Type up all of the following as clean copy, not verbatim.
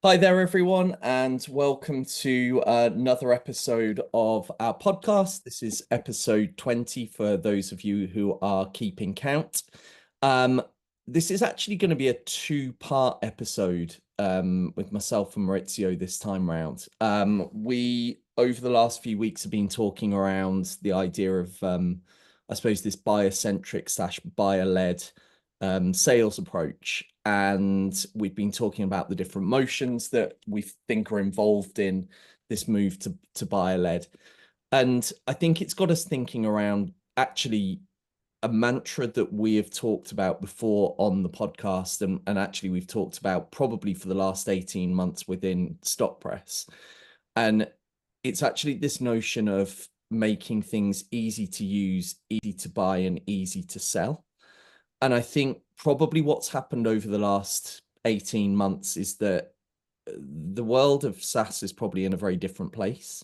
Hi there, everyone, and welcome to another episode of our podcast. This is episode 20 for those of you who are keeping count. Um, this is actually going to be a two-part episode with myself and Maurizio this time round. We, over the last few weeks, have been talking around the idea of, I suppose, this buyer-centric slash buyer-led sales approach. And we've been talking about the different motions that we think are involved in this move to buyer led. And I think it's got us thinking around actually a mantra that we have talked about before on the podcast. And actually, we've talked about probably for the last 18 months within Stockpress. And it's actually this notion of making things easy to use, easy to buy, and easy to sell. And I think probably what's happened over the last 18 months is that the world of SaaS is probably in a very different place.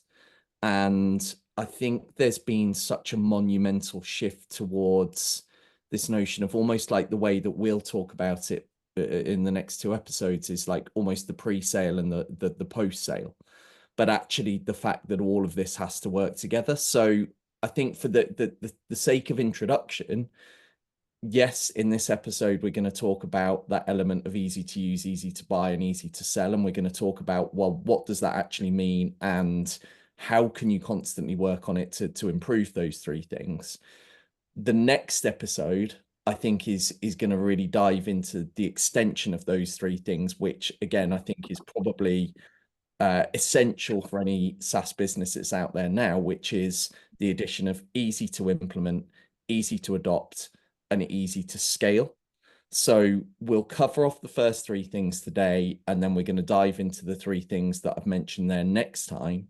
And I think there's been such a monumental shift towards this notion of almost like the way that we'll talk about it in the next two episodes is like almost the pre-sale and the post-sale. But actually the fact that all of this has to work together. So I think for the sake of introduction, yes, in this episode, we're going to talk about that element of easy to use, easy to buy, and easy to sell. And we're going to talk about, well, what does that actually mean? And how can you constantly work on it to improve those three things? The next episode, I think, is going to really dive into the extension of those three things, which again, I think is probably essential for any SaaS businesses out there now, which is the addition of easy to implement, easy to adopt, and easy to scale. So we'll cover off the first three things today, and then we're going to dive into the three things that I've mentioned there next time.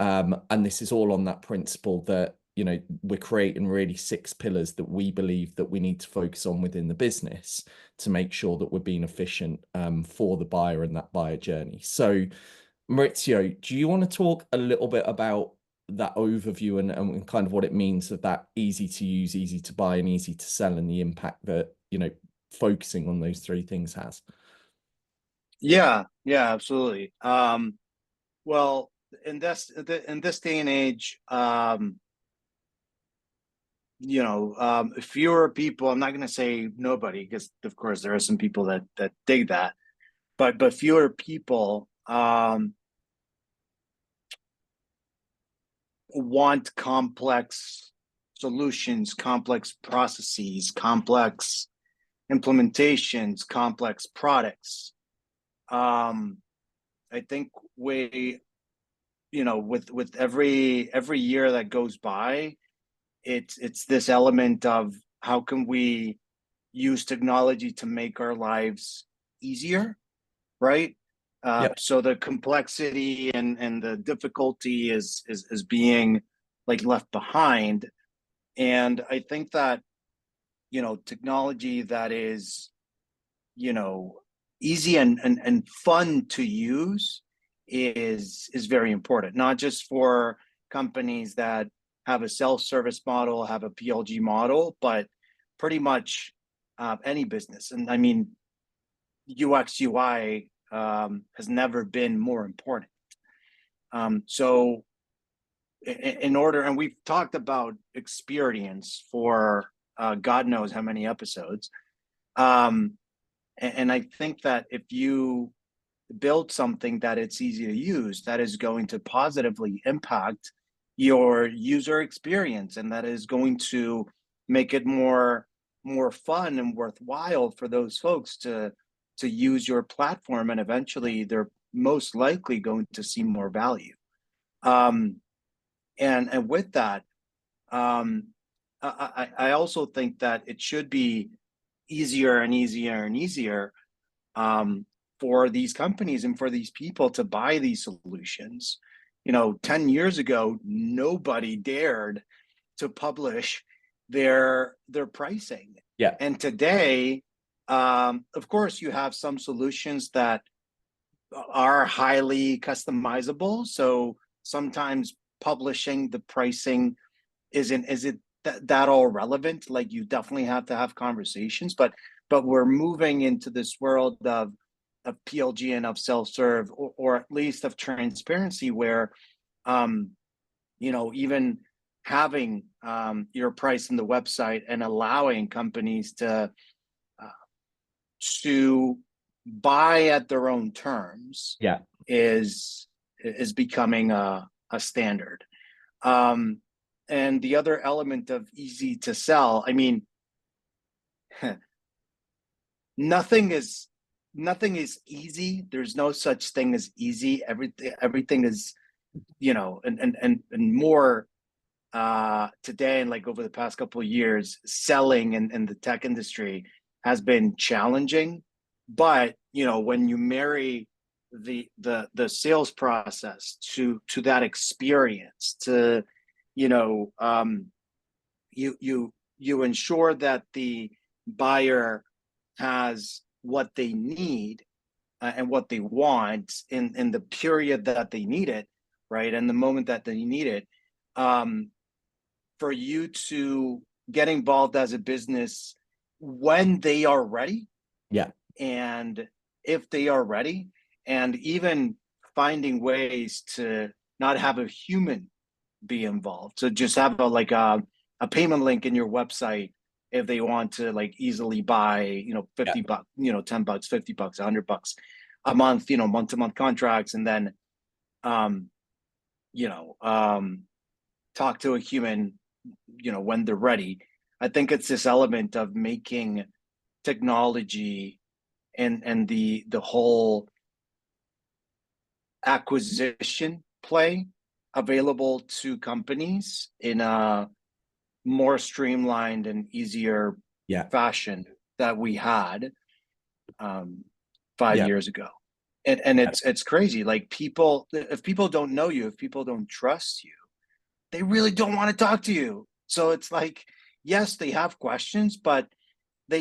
And this is all on that principle that, you know, we're creating really six pillars that we believe that we need to focus on within the business to make sure that we're being efficient for the buyer and that buyer journey. So Maurizio, do you want to talk a little bit about that overview and kind of what it means of that easy to use, easy to buy, and easy to sell, and the impact that, you know, focusing on those three things has? Yeah, absolutely. Well, in this day and age, fewer people. I'm not going to say nobody, because of course there are some people that dig that, but fewer people want complex solutions, complex processes, complex implementations, complex products. Um, I think with every year that goes by, it's this element of how can we use technology to make our lives easier, right? Yep. So the complexity and the difficulty is being like left behind. And I think that, technology that is, you know, easy and fun to use is very important, not just for companies that have a self-service model, have a PLG model, but pretty much any business. And I mean, UX UI has never been more important. So in order, and we've talked about experience for God knows how many episodes. Um, and I think that if you build something that it's easy to use, that is going to positively impact your user experience, and that is going to make it more fun and worthwhile for those folks to use your platform, and eventually they're most likely going to see more value. Um, and with that, um, I also think that it should be easier and easier and easier for these companies and for these people to buy these solutions. 10 years ago, nobody dared to publish their pricing. Yeah. And today, of course, you have some solutions that are highly customizable. So sometimes publishing the pricing isn't that all relevant. Like, you definitely have to have conversations, but we're moving into this world of PLG and of self-serve, or at least of transparency, where even having your price in the website and allowing companies to buy at their own terms Yeah. is becoming a standard. And the other element of easy to sell, I mean, nothing is easy. There's no such thing as easy. Everything is, and more today, and like over the past couple of years, selling in the tech industry has been challenging. But when you marry the sales process to that experience, to you ensure that the buyer has what they need and what they want in the period that they need it, right, and the moment that they need it, for you to get involved as a business when they are ready. Yeah. And if they are ready, and even finding ways to not have a human be involved. So just have a payment link in your website if they want to like easily buy, $50, $10, $50, $100 a month, month-to-month contracts, and then talk to a human, when they're ready. I think it's this element of making technology and the whole acquisition play available to companies in a more streamlined and easier fashion that we had 5 years ago. And it's crazy. Like, if people don't know you, if people don't trust you, they really don't want to talk to you. So it's like, yes, they have questions, but they're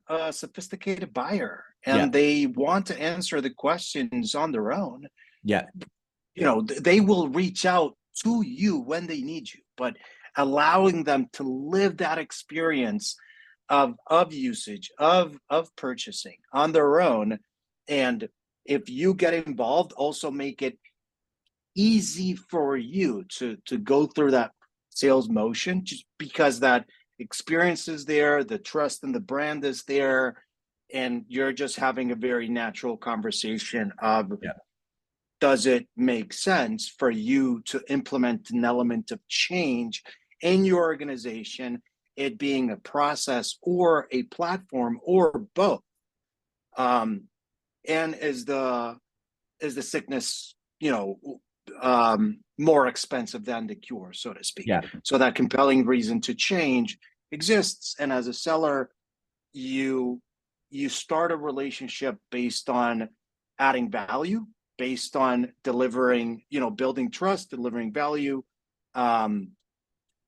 a sophisticated buyer, and they want to answer the questions on their own. Yeah. They will reach out to you when they need you, but allowing them to live that experience of usage, of purchasing on their own. And if you get involved, also make it easy for you to go through that sales motion, just because that experience is there, the trust in the brand is there, and you're just having a very natural conversation of, does it make sense for you to implement an element of change in your organization, it being a process or a platform or both? And is the sickness, more expensive than the cure, so to speak? So that compelling reason to change exists. And as a seller, you start a relationship based on adding value, based on delivering, building trust, delivering value. And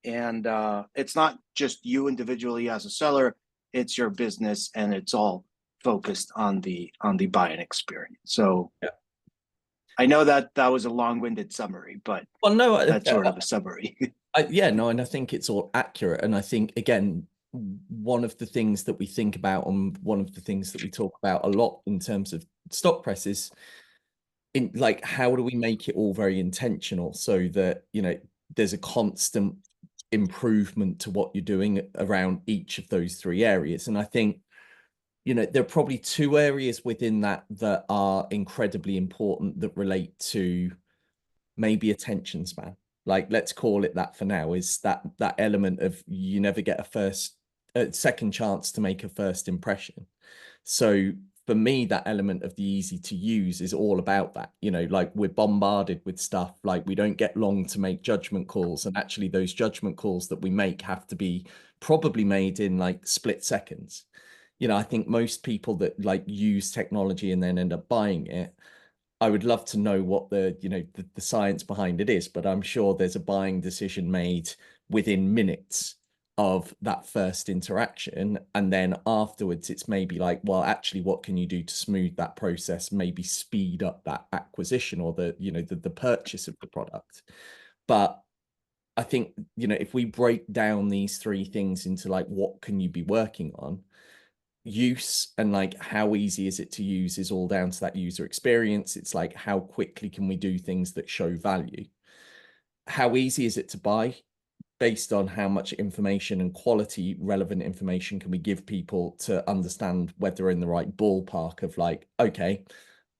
it's not just you individually as a seller, it's your business, and it's all focused on the buying experience. So I know that was a long-winded summary, but that's sort of a summary. And I think it's all accurate. And I think, again, one of the things that we think about, and one of the things that we talk about a lot in terms of Stockpress is, in like, how do we make it all very intentional so that, there's a constant improvement to what you're doing around each of those three areas. And I think, there are probably two areas within that are incredibly important that relate to maybe attention span. Like, let's call it that for now, is that element of, you never get a second chance to make a first impression. So for me, that element of the easy to use is all about that. Like, we're bombarded with stuff, like we don't get long to make judgment calls. And actually those judgment calls that we make have to be probably made in like split seconds. I think most people that like use technology and then end up buying it, I would love to know what the science behind it is, but I'm sure there's a buying decision made within minutes of that first interaction. And then afterwards, it's maybe like, well, actually, what can you do to smooth that process, maybe speed up that acquisition or the purchase of the product. But I think, if we break down these three things into like, what can you be working on? use and like how easy is it to use is all down to that user experience. It's like how quickly can we do things that show value? How easy is it to buy? Based on how much information and quality relevant information can we give people to understand whether they're in the right ballpark of like, okay,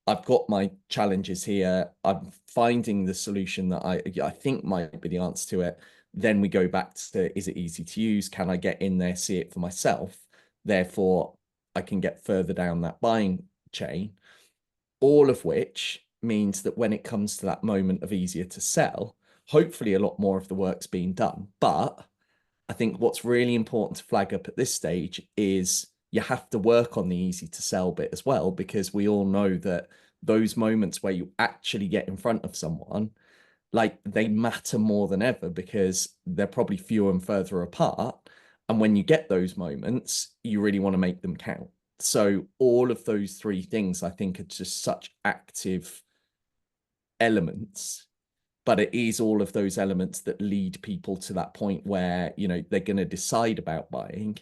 I've got my challenges here. I'm finding the solution that I think might be the answer to it. Then we go back to, is it easy to use? Can I get in there, see it for myself? Therefore, I can get further down that buying chain, all of which means that when it comes to that moment of easier to sell, hopefully a lot more of the work's being done. But I think what's really important to flag up at this stage is you have to work on the easy to sell bit as well, because we all know that those moments where you actually get in front of someone, like they matter more than ever because they're probably fewer and further apart. And when you get those moments, you really want to make them count. So all of those three things, I think, are just such active elements, but it is all of those elements that lead people to that point where, you know, they're going to decide about buying.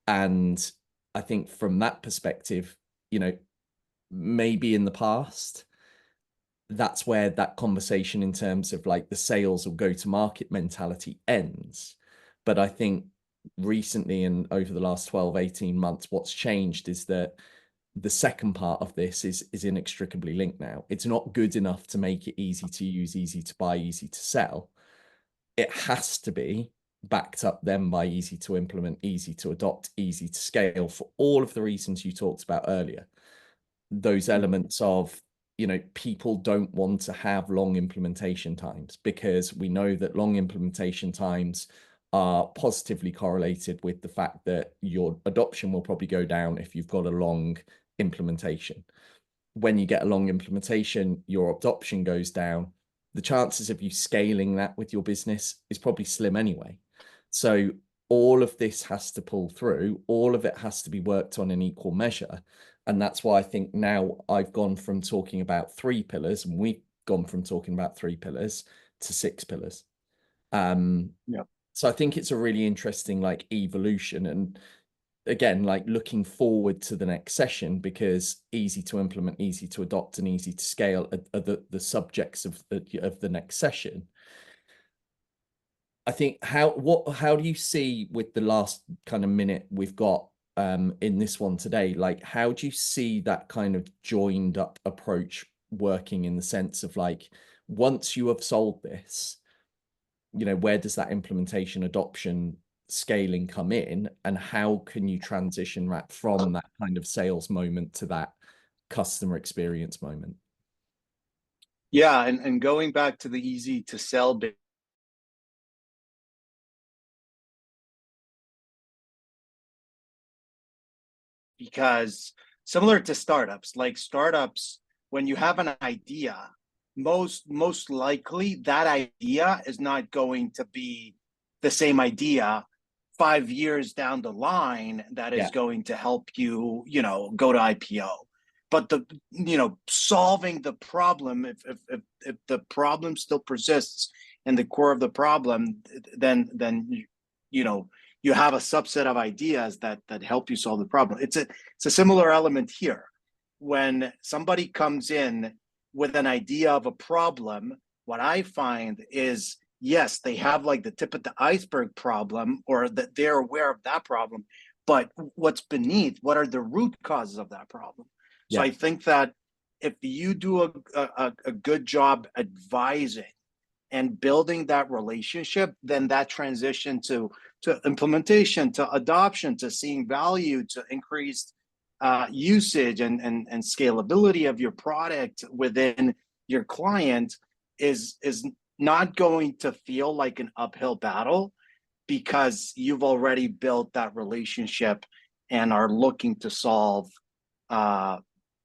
And I think from that perspective, you know, maybe in the past, that's where that conversation in terms of like the sales or go to market mentality ends. But I think recently and over the last 12, 18 months, what's changed is that the second part of this is inextricably linked now. It's not good enough to make it easy to use, easy to buy, easy to sell. It has to be backed up then by easy to implement, easy to adopt, easy to scale for all of the reasons you talked about earlier. Those elements of, you know, people don't want to have long implementation times because we know that long implementation times are positively correlated with the fact that your adoption will probably go down if you've got a long implementation. When you get a long implementation, your adoption goes down. The chances of you scaling that with your business is probably slim anyway. So all of this has to pull through. All of it has to be worked on in equal measure. And that's why I think now I've gone from talking about 3 pillars, and we've gone from talking about 3 pillars to 6 pillars. Yeah. So I think it's a really interesting like evolution, and again, like looking forward to the next session, because easy to implement, easy to adopt, and easy to scale are the subjects of the next session. I think how do you see with the last kind of minute we've got in this one today, like how do you see that kind of joined up approach working, in the sense of like, once you have sold this, you know, where does that implementation, adoption, scaling come in, and how can you transition that from that kind of sales moment to that customer experience moment? Yeah, and going back to the easy to sell bit, because similar to startups, like startups, when you have an idea, most likely that idea is not going to be the same idea 5 years down the line that is Yeah, going to help you, you know, go to IPO. But the, you know, solving the problem, if the problem still persists in the core of the problem, then you know, you have a subset of ideas that help you solve the problem. It's a similar element here. When somebody comes in with an idea of a problem, what I find is, yes, they have like the tip of the iceberg problem, or that they're aware of that problem, but what's beneath, what are the root causes of that problem? So yeah, I think that if you do a good job advising and building that relationship, then that transition to implementation, to adoption, to seeing value, to increased usage and scalability of your product within your client is not going to feel like an uphill battle, because you've already built that relationship and are looking to solve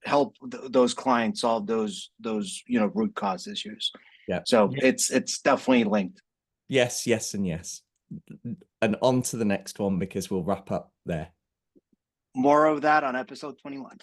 help those clients solve those you know root cause issues. yeah, So yeah. it's definitely linked. Yes, yes, and yes. And on to the next one, because we'll wrap up there. More of that on episode 21.